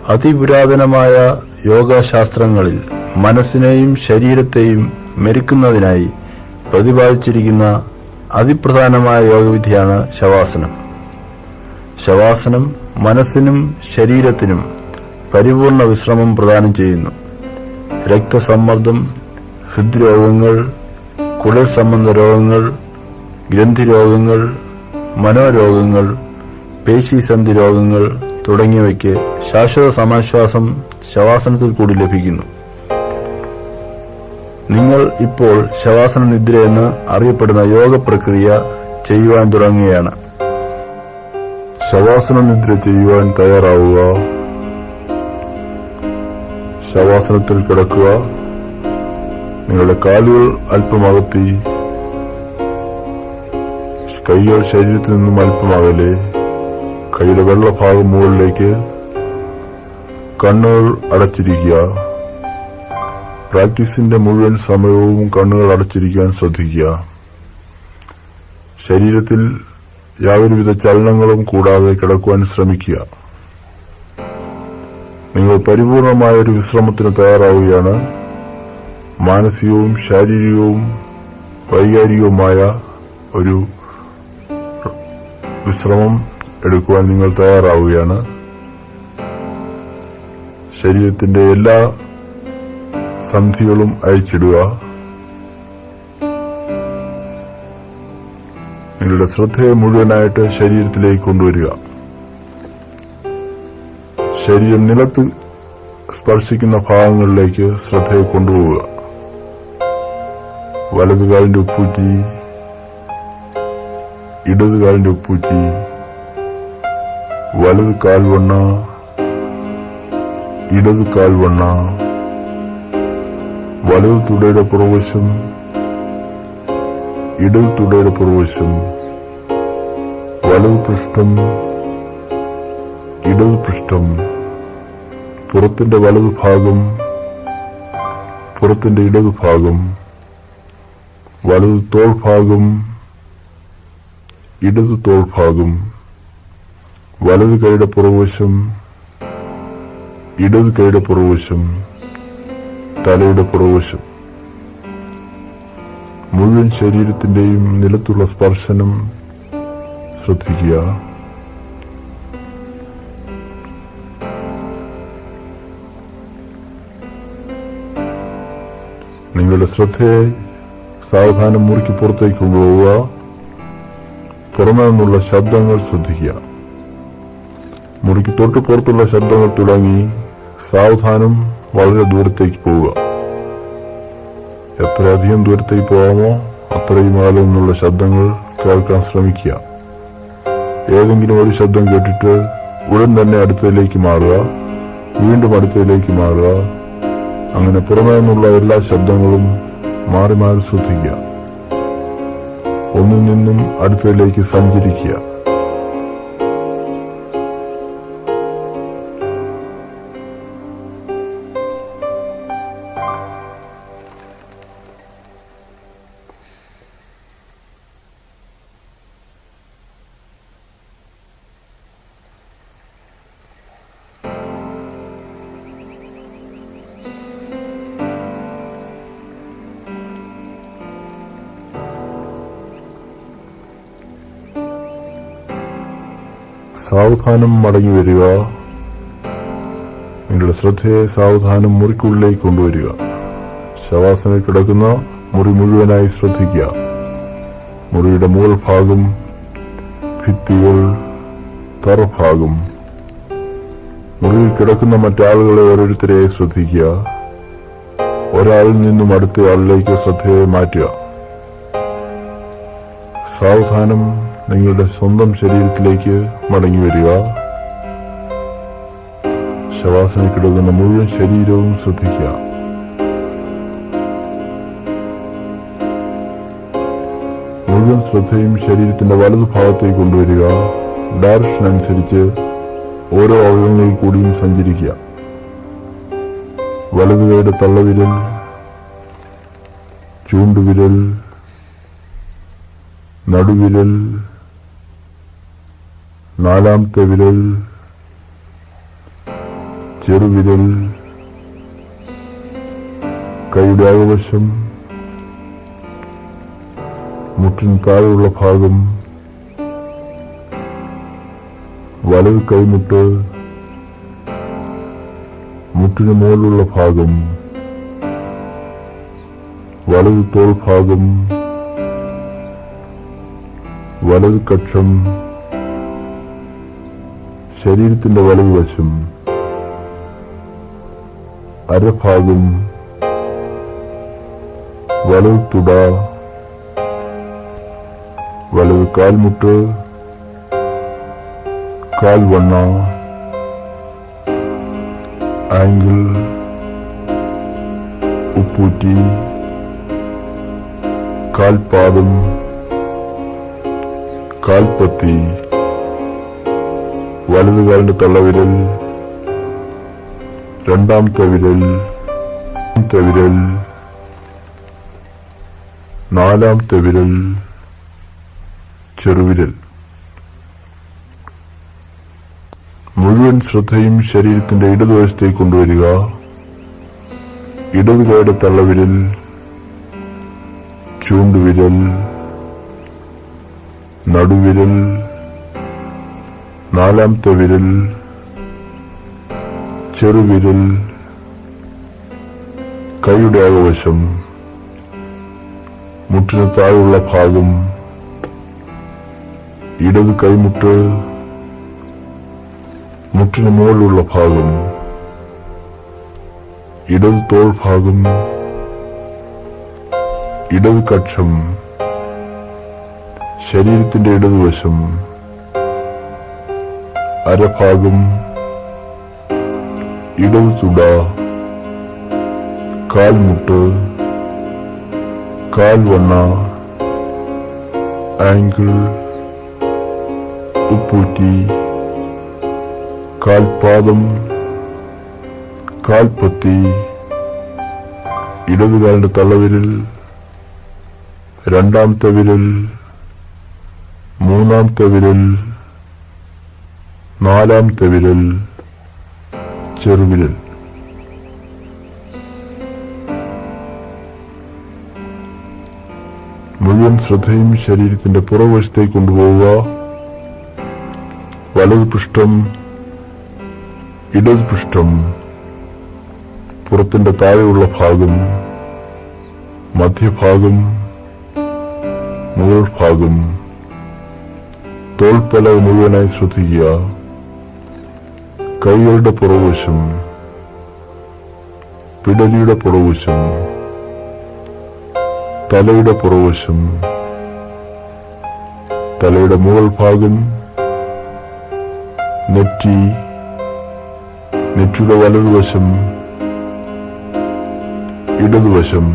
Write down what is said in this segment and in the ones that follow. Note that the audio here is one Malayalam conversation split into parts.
അതിപുരാതനമായ യോഗശാസ്ത്രങ്ങളിൽ മനസ്സിനെയും ശരീരത്തെയും മെരുക്കുന്നതിനായി പ്രതിപാദിച്ചിരിക്കുന്ന അതിപ്രധാനമായ യോഗവിധിയാണ് ശവാസനം. ശവാസനം മനസ്സിനും ശരീരത്തിനും പരിപൂർണ വിശ്രമം പ്രദാനം ചെയ്യുന്നു. രക്തസമ്മർദ്ദം, ഹൃദ്രോഗങ്ങൾ, കുടൽ സംബന്ധ രോഗങ്ങൾ, ഗ്രന്ഥിരോഗങ്ങൾ, മനോരോഗങ്ങൾ, പേശീസന്ധി രോഗങ്ങൾ തുടങ്ങിയവയ്ക്ക് ശാശ്വത സമാശ്വാസം ശവാസനത്തിൽ കൂടി ലഭിക്കുന്നു. നിങ്ങൾ ഇപ്പോൾ ശവാസന നിദ്ര എന്ന് അറിയപ്പെടുന്ന യോഗ പ്രക്രിയ ചെയ്യുവാൻ തുടങ്ങുകയാണ്. ശവാസന നിദ്ര ചെയ്യുവാൻ തയ്യാറാവുക. ശവാസനത്തിൽ കിടക്കുക. നിങ്ങളുടെ കാലുകൾ അല്പം അകത്തി, കൈകൾ ശരീരത്തിൽ നിന്നും അല്പം അകലെ, കൈയുടെ വെള്ളഭാഗം മുകളിലേക്ക്, കണ്ണുകൾ അടച്ചിരിക്കുക. പ്രാക്ടീസിന്റെ മുഴുവൻ സമയവും കണ്ണുകൾ അടച്ചിരിക്കാൻ ശ്രദ്ധിക്കുക. ശരീരത്തിൽ യാതൊരുവിധ ചലനങ്ങളും കൂടാതെ കിടക്കുവാൻ ശ്രമിക്കുക. നിങ്ങൾ പരിപൂർണമായ ഒരു വിശ്രമത്തിന് തയ്യാറാവുകയാണ്. മാനസികവും ശാരീരികവും വൈകാരികവുമായ ഒരു വിശ്രമം എടുക്കുവാൻ നിങ്ങൾ തയ്യാറാവുകയാണ്. ശരീരത്തിന്റെ എല്ലാ സന്ധികളും അയച്ചിടുക. നിങ്ങളുടെ ശ്രദ്ധയെ മുഴുവനായിട്ട് ശരീരത്തിലേക്ക് കൊണ്ടുവരിക. ശരീരം നിലത്ത് സ്പർശിക്കുന്ന ഭാഗങ്ങളിലേക്ക് ശ്രദ്ധയെ കൊണ്ടുപോവുക. വലതുകാലിന്റെ ഉപ്പൂറ്റി, ഇടതുകാലിന്റെ ഉപ്പൂറ്റി, വലത് കാൽവണ്ണ, ഇടത് കാൽവണ്ണ, വലത് തുടയുടെ പുറവശം, ഇടത് തുടയുടെ പുറവശം, വലത് പൃഷ്ഠം, ഇടത് പൃഷ്ഠം, പുറത്തിന്റെ വലതു ഭാഗം, പുറത്തിന്റെ ഇടതു ഭാഗം, വലത് തോൾഭാഗം, ഇടത് തോൾഭാഗം, വലത് കൈയുടെ പുറവശം, ഇടത് കൈയുടെ പുറവശം, തലയുടെ പുറവശം. മുഴുവൻ ശരീരത്തിന്റെയും നിലത്തുള്ള സ്പർശനം ശ്രദ്ധിക്കുക. നിങ്ങളുടെ ശ്രദ്ധയെ സാവധാനം മുറുക്കി പുറത്തേക്ക് കൊണ്ടുപോവുക. പുറമെ നിന്നുള്ള ശബ്ദങ്ങൾ ശ്രദ്ധിക്കുക. മുറിക്ക് തൊട്ട് പുറത്തുള്ള ശബ്ദങ്ങൾ തുടങ്ങി സാവധാനം വളരെ ദൂരത്തേക്ക് പോവുക. എത്രയധികം ദൂരത്തേക്ക് പോകാമോ അത്രയും അകലെ നിന്നുള്ള ശബ്ദങ്ങൾ കേൾക്കാൻ ശ്രമിക്കുക. ഏതെങ്കിലും ഒരു ശബ്ദം കേട്ടിട്ട് ഉടൻ തന്നെ അടുത്തതിലേക്ക് മാറുക, വീണ്ടും അടുത്തതിലേക്ക് മാറുക. അങ്ങനെ പുറമേ നിന്നുള്ള എല്ലാ ശബ്ദങ്ങളും മാറി മാറി ശ്രദ്ധിക്കുക. ഒന്നിൽ നിന്നും അടുത്തതിലേക്ക് സഞ്ചരിക്കുക. സാവധാനം മടങ്ങി വരിക. നിങ്ങളുടെ ശ്രദ്ധയെ സാവധാനം മുറിക്കുള്ളിലേക്ക് കൊണ്ടുവരിക. ശവാസനയിൽ കിടക്കുന്ന മുറി മുഴുവനായി ശ്രദ്ധിക്കുക. മുറിയുടെ മുകൾ ഭാഗം, ഭിത്തികൾ, തറഭാഗം, മുറിയിൽ കിടക്കുന്ന മറ്റാളുകളെ ഓരോരുത്തരെയായി ശ്രദ്ധിക്കുക. ഒരാളിൽ നിന്നും അടുത്ത ആളിലേക്ക് ശ്രദ്ധയെ മാറ്റുക. സാവധാനം നിങ്ങളുടെ സ്വന്തം ശരീരത്തിലേക്ക് മടങ്ങി വരിക. ശവാസനയിൽ കിടക്കുന്ന മുഴുവൻ ശരീരവും ശ്രദ്ധിക്കുക. മുഴുവൻ ശ്രദ്ധയും ശരീരത്തിന്റെ വലതു ഭാഗത്തേക്ക് കൊണ്ടുവരിക. ഡയറക്ഷൻ അനുസരിച്ച് ഓരോ അവയവങ്ങളിൽ കൂടിയും സഞ്ചരിക്കുക. വലതുകൈയുടെ തള്ളവിരൽ, ചൂണ്ടുവിരൽ, നടുവിരൽ, നാലാമത്തെ വിരൽ, ചെറുവിരൽ, കൈയുടെ അകവശം, മുട്ടിന് താഴെയുള്ള ഭാഗം, വലത് കൈമുട്ട്, മുട്ടിന് മുകളിലുള്ള ഭാഗം, വലത് തോൾ ഭാഗം, വലത് കക്ഷം, ശരീരത്തിന്റെ വലതുവശം, അരഭാഗം, വലത് തുട, വലത് കാൽമുട്ട്, കാൽവണ്ണ, ആംഗിൾ, ഉപ്പൂറ്റി, കാൽപാദം, കാൽപ്പത്തി, വലതുകാലിന്റെ തള്ളവിരൽ, രണ്ടാമത്തെ വിരൽ, വിരൽ, നാലാമത്തെ വിരൽ, ചെറുവിരൽ. മുഴുവൻ ശ്രദ്ധയും ശരീരത്തിന്റെ ഇടതുവശത്തേക്ക് കൊണ്ടുവരിക. ഇടത് കൈയുടെ തള്ളവിരൽ, ചൂണ്ടുവിരൽ, നടുവിരൽ, നാലാമത്തെ വിരൽ, ചെറുവിരൽ, കൈയുടെ അകവശം, മുട്ടിന് താഴെയുള്ള ഭാഗം, ഇടത് കൈമുട്ട്, മുട്ടിന് മുകളിലുള്ള ഭാഗം, ഇടത് തോൾ ഭാഗം, ഇടത് കക്ഷം, ശരീരത്തിന്റെ ഇടതുവശം, അരഭാഗം, ഇടത് തുട, കാൽമുട്ട്, കാൽവണ്ണ, ആംഗിൾ, ഉപ്പൂറ്റി, കാൽപാദം, കാൽപ്പത്തി, ഇടതുകാലിന്റെ തള്ളവിരൽ, രണ്ടാമത്തെ വിരൽ, മൂന്നാമത്തെ വിരൽ, നാലാമത്തെ വിരൽ, ചെറുവിരൽ. മുഴുവൻ ശ്രദ്ധയും ശരീരത്തിന്റെ പുറകുവശത്തേക്ക് കൊണ്ടുപോവുക. വലത് പൃഷ്ഠം, ഇടത് പൃഷ്ഠം, പുറത്തിന്റെ താഴെയുള്ള ഭാഗം, മധ്യഭാഗം, മുകൾ ഭാഗം, തോൾപ്പലക മുഴുവനായി ശ്രദ്ധിക്കുക. കൈകളുടെ പുറകുവശം, പിടലിയുടെ പുറകുവശം, തലയുടെ പുറകുവശം, തലയുടെ മുകൾ ഭാഗം, നെറ്റി, നെറ്റിയുടെ വലതുവശം, ഇടതുവശം,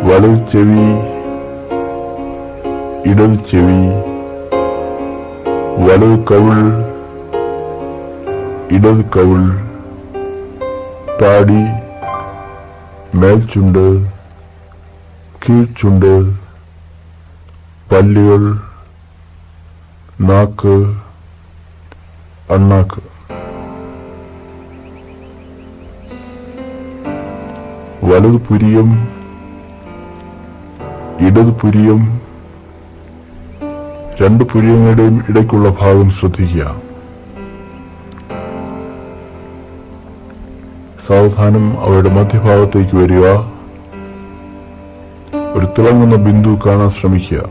വലത് ചെവി, ഇടത് ചെവി, വലത് കവിൾ, ഇടത് കവിൾ, താടി, മേൽചുണ്ട്, കീഴ്ചുണ്ട്, പല്ലുകൾ, നാക്ക്, അണ്ണാക്ക്. വലത് പുരിയം, ഇടത് പുരിയം, രണ്ട് പുരിയങ്ങളുടെയും ഇടയ്ക്കുള്ള ഭാഗം ശ്രദ്ധിക്കുക. സാവധാനം അവയുടെ മധ്യഭാഗത്തേക്ക് വരിക. ഒരു തിളങ്ങുന്ന ബിന്ദു കാണാൻ ശ്രമിക്കുക.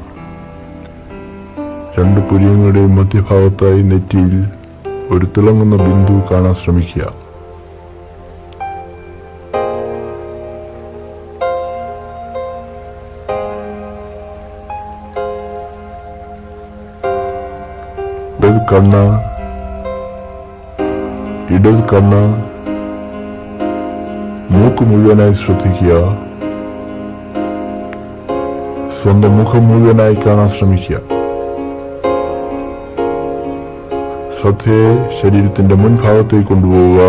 രണ്ട് പുരിയങ്ങളുടെയും മധ്യഭാഗത്തായി നെറ്റിയിൽ ഒരു തിളങ്ങുന്ന ബിന്ദു കാണാൻ ശ്രമിക്കുക. വലത് കണ്ണ്, ഇടത് കണ്ണ്, മൂക്ക് മുഴുവനായി ശ്രദ്ധിക്കുക. സ്വന്തം മുഖം മുഴുവനായി കാണാൻ ശ്രമിക്കുക. ശ്രദ്ധയെ ശരീരത്തിന്റെ മുൻഭാഗത്തേക്ക് കൊണ്ടുപോവുക.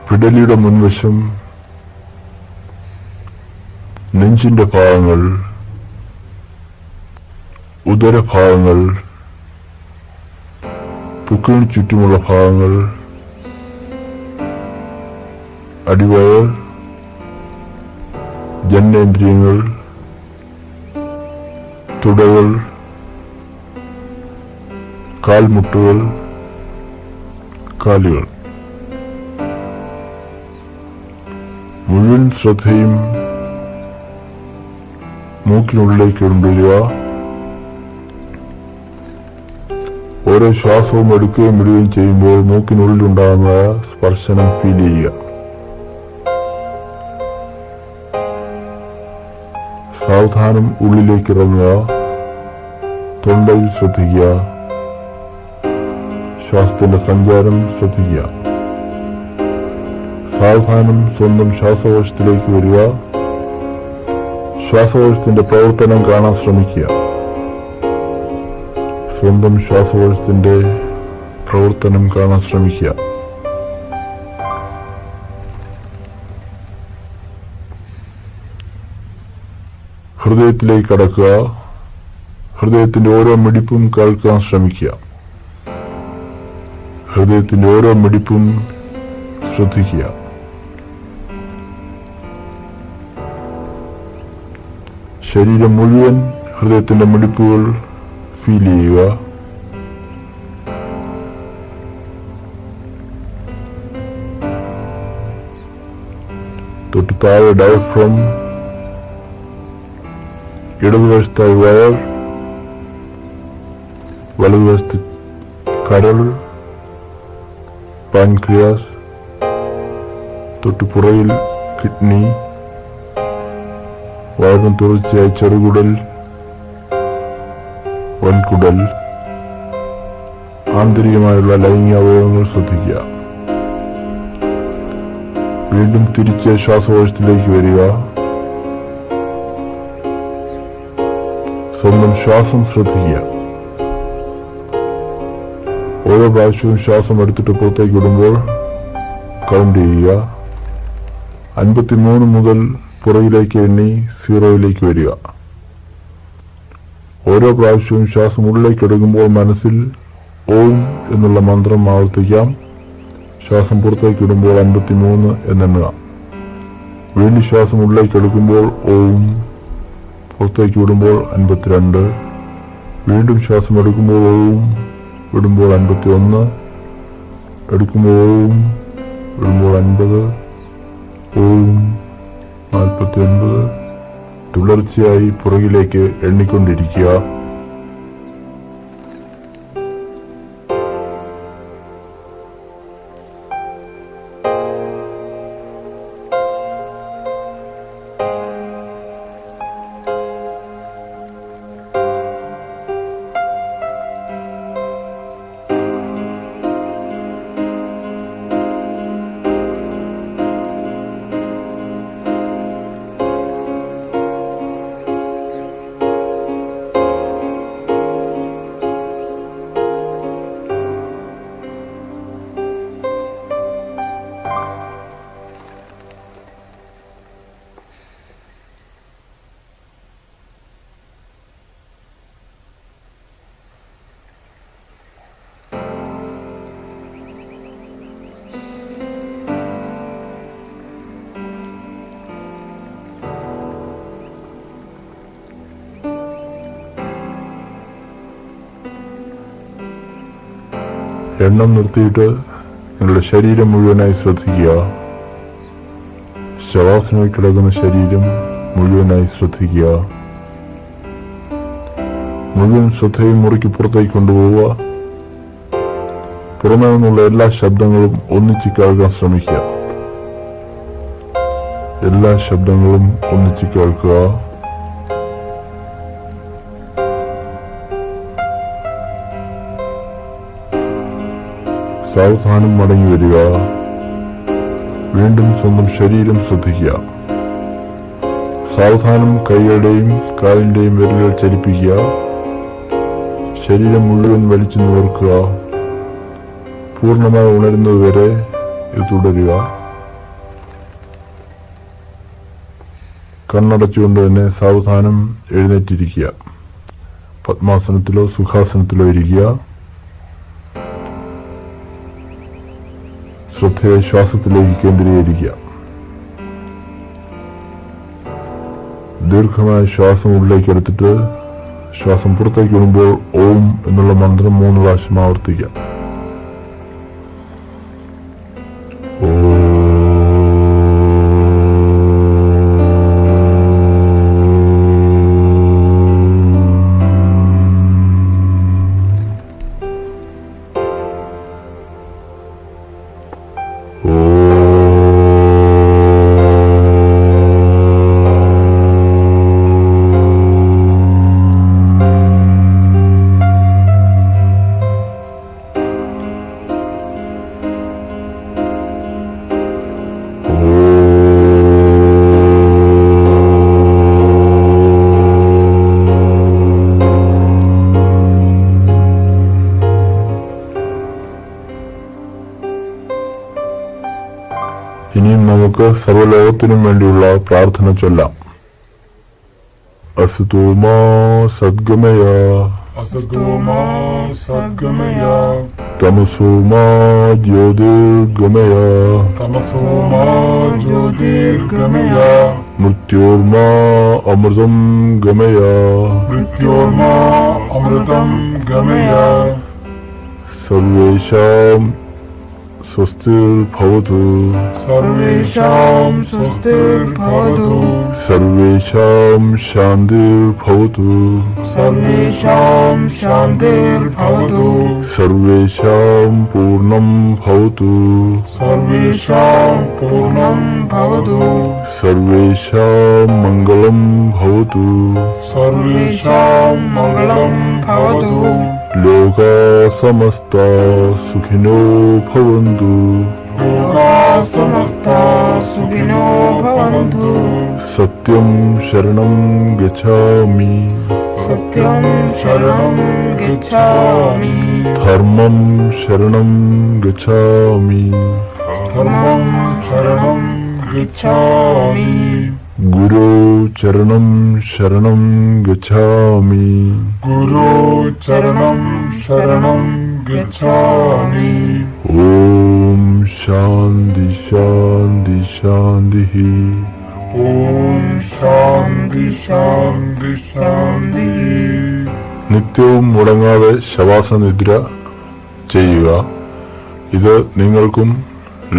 പിടലിയുടെ മുൻവശം, നെഞ്ചിന്റെ ഭാഗങ്ങൾ, ഉദരഭാഗങ്ങൾ, ത്വക്കിന് ചുറ്റുമുള്ള ഭാഗങ്ങൾ, അടിവയർ, ജനനേന്ദ്രിയങ്ങൾ, തുടകൾ, കാൽമുട്ടുകൾ, കാലുകൾ. മുഴുവൻ ശ്രദ്ധയും മൂക്കിനുള്ളിലേക്ക് കൊണ്ടുവരിക. ഓരോ ശ്വാസവും എടുക്കുകയും വിടുകയും ചെയ്യുമ്പോൾ മൂക്കിനുള്ളിലുണ്ടാകുന്ന സ്പർശനം ഫീൽ ചെയ്യുക. സാവധാനം ഉള്ളിലേക്ക് ഇറങ്ങുക. തൊണ്ടയിൽ ശ്രദ്ധിക്കുക. ശ്വാസത്തിന്റെ സഞ്ചാരം ശ്രദ്ധിക്കുക. സാവധാനം സ്വന്തം ശ്വാസകോശത്തിലേക്ക് വരിക. ശ്വാസകോശത്തിന്റെ പ്രവർത്തനം കാണാൻ ശ്രമിക്കുക. സ്വന്തം ശ്വാസകോശത്തിന്റെ പ്രവർത്തനം കാണാൻ ശ്രമിക്കുക. ഹൃദയത്തിലേക്ക് കടക്കുക. ഹൃദയത്തിന്റെ ഓരോ മിടിപ്പും കേൾക്കാൻ ശ്രമിക്കുക. ഹൃദയത്തിന്റെ ഓരോ മിടിപ്പും ശ്രദ്ധിക്കുക. ശരീരം മുഴുവൻ ഹൃദയത്തിന്റെ മിടിപ്പുകൾ ഫീൽ ചെയ്യുക. തൊട്ട് താഴെ ഡയഫ്രം, ഇടതുവശത്തായി വയർ, വലതുവശത്ത് കരൾ, പാൻക്രിയാസ്, തൊട്ടുപുറയിൽ കിഡ്നി, വയറിന് തുടർച്ചയായി ചെറുകുടൽ, വൻകുടൽ, ആന്തരികമായുള്ള ലൈംഗിക അവയവങ്ങൾ ശ്രദ്ധിക്കുക. വീണ്ടും തിരിച്ച് ശ്വാസകോശത്തിലേക്ക് വരിക. സ്വന്തം ശ്വാസം ശ്രദ്ധിക്കുക. ഓരോ പ്രാവശ്യവും ശ്വാസം എടുത്തിട്ട് പുറത്തേക്ക് വിടുമ്പോൾ കൗണ്ട് ചെയ്യുക. 53 മുതൽ പുറകിലേക്ക് എണ്ണി 0 വരിക. ഓരോ പ്രാവശ്യവും ശ്വാസം ഉള്ളിലേക്ക് എടുക്കുമ്പോൾ മനസ്സിൽ ഓം എന്നുള്ള മന്ത്രം ആവർത്തിക്കാം. ശ്വാസം പുറത്തേക്ക് വിടുമ്പോൾ 53 എന്നെണ്ണുക. വീണ്ടും ശ്വാസം ഉള്ളിലേക്ക് എടുക്കുമ്പോൾ ഓം, പുറത്തേക്ക് വിടുമ്പോൾ 52, വീണ്ടും ശ്വാസം എടുക്കുമ്പോൾ ഓം, വിടുമ്പോൾ 51, എടുക്കുമ്പോൾ ഓം, വിടുമ്പോൾ 50, ഓം 49, തുടർച്ചയായി പുറകിലേക്ക് എണ്ണിക്കൊണ്ടിരിക്കുക. എണ്ണം നിർത്തിയിട്ട് നിങ്ങളുടെ ശരീരം മുഴുവനായി ശ്രദ്ധിക്കുക. ശവാസനയിൽ കിടക്കുന്ന ശരീരം മുഴുവനായി ശ്രദ്ധിക്കുക. മുഴുവൻ ശ്രദ്ധയും മുറിക്ക് പുറത്തേക്ക് കൊണ്ടുപോവുക. പുറമേ നിന്നുള്ള എല്ലാ ശബ്ദങ്ങളും ഒന്നിച്ച് കേൾക്കാൻ ശ്രമിക്കുക. എല്ലാ ശബ്ദങ്ങളും ഒന്നിച്ച് കേൾക്കുക. സാവധാനം മടങ്ങി വരിക. വീണ്ടും സ്വന്തം ശരീരം ശ്രദ്ധിക്കുക. സാവധാനം കൈകളുടെയും കാലിന്റെയും വിരലുകൾ ചലിപ്പിക്കുക. ശരീരം മുഴുവൻ വലിച്ചു നിവർക്കുക. പൂർണ്ണമായി ഉണരുന്നതുവരെ ഇത് തുടരുക. കണ്ണടച്ചുകൊണ്ട് തന്നെ സാവധാനം എഴുന്നേറ്റിരിക്കുക. പദ്മാസനത്തിലോ സുഖാസനത്തിലോ ഇരിക്കുക. ശ്രദ്ധയെ ശ്വാസത്തിലേക്ക് കേന്ദ്രീകരിക്കുക. ദീർഘമായ ശ്വാസം ഉള്ളിലേക്ക് എടുത്തിട്ട് ശ്വാസം പുറത്തേക്ക് വിടുമ്പോൾ ഓം എന്നുള്ള മന്ത്രം 3 പ്രാവശ്യം ആവർത്തിക്കാം. ഇനിയും നമുക്ക് സർവ്വലോകത്തിനും വേണ്ടിയുള്ള പ്രാർത്ഥന ചൊല്ലാം. അസ്തോമാ സദ്ഗമയ അസതോമാ സദ്ഗമയ തമസോമാ ജ്യോതിർഗമയ തമസോമാ ജ്യോതിർഗമയ മൃത്യോർമാ അമൃതം ഗമയ മൃത്യോർമാ അമൃതം ഗമയ സർവേഷാം സ്വസ്തിർഭവതു സർവേഷാം സ്വസ്തിർഭവതു സർവേഷാം ശാന്തിർഭവതു സർവേഷാം ശാന്തിർഭവതു സർവേഷാം പൂർണ്ണം ഭവതു സർവേഷാം പൂർണ്ണം ഭവതു സർവേഷാം മംഗളം ഭവതു സർവേഷാം മംഗളം ഭവതു ലോകാ സമസ്താ സുഖിനോ ഭവന്തു ലോകാ സമസ്താ സുഖിനോ ഭവന്തു സത്യം ശരണം ഗച്ഛാമി സത്യം ശരണം ഗച്ഛാമി ധർമ്മം ശരണം ഗച്ഛാമി ധർമ്മം ശരണം ഗച്ഛാമി ഗുരു ചരണം ശരണം ഗച്ഛാമി ഗുരു ചരണം ശരണം ഗച്ഛാമി ഓം ശാന്തി ശാന്തി ശാന്തി. ഓം ശാന്തി ശാന്തി ശാന്തി. നിത്യവും മുടങ്ങാതെ ശവാസനിദ്ര ചെയ്യുക. ഇത് നിങ്ങൾക്കും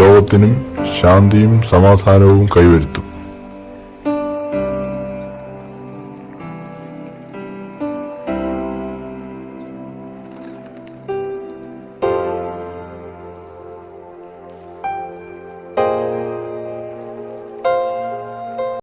ലോകത്തിനും ശാന്തിയും സമാധാനവും കൈവരുത്തും.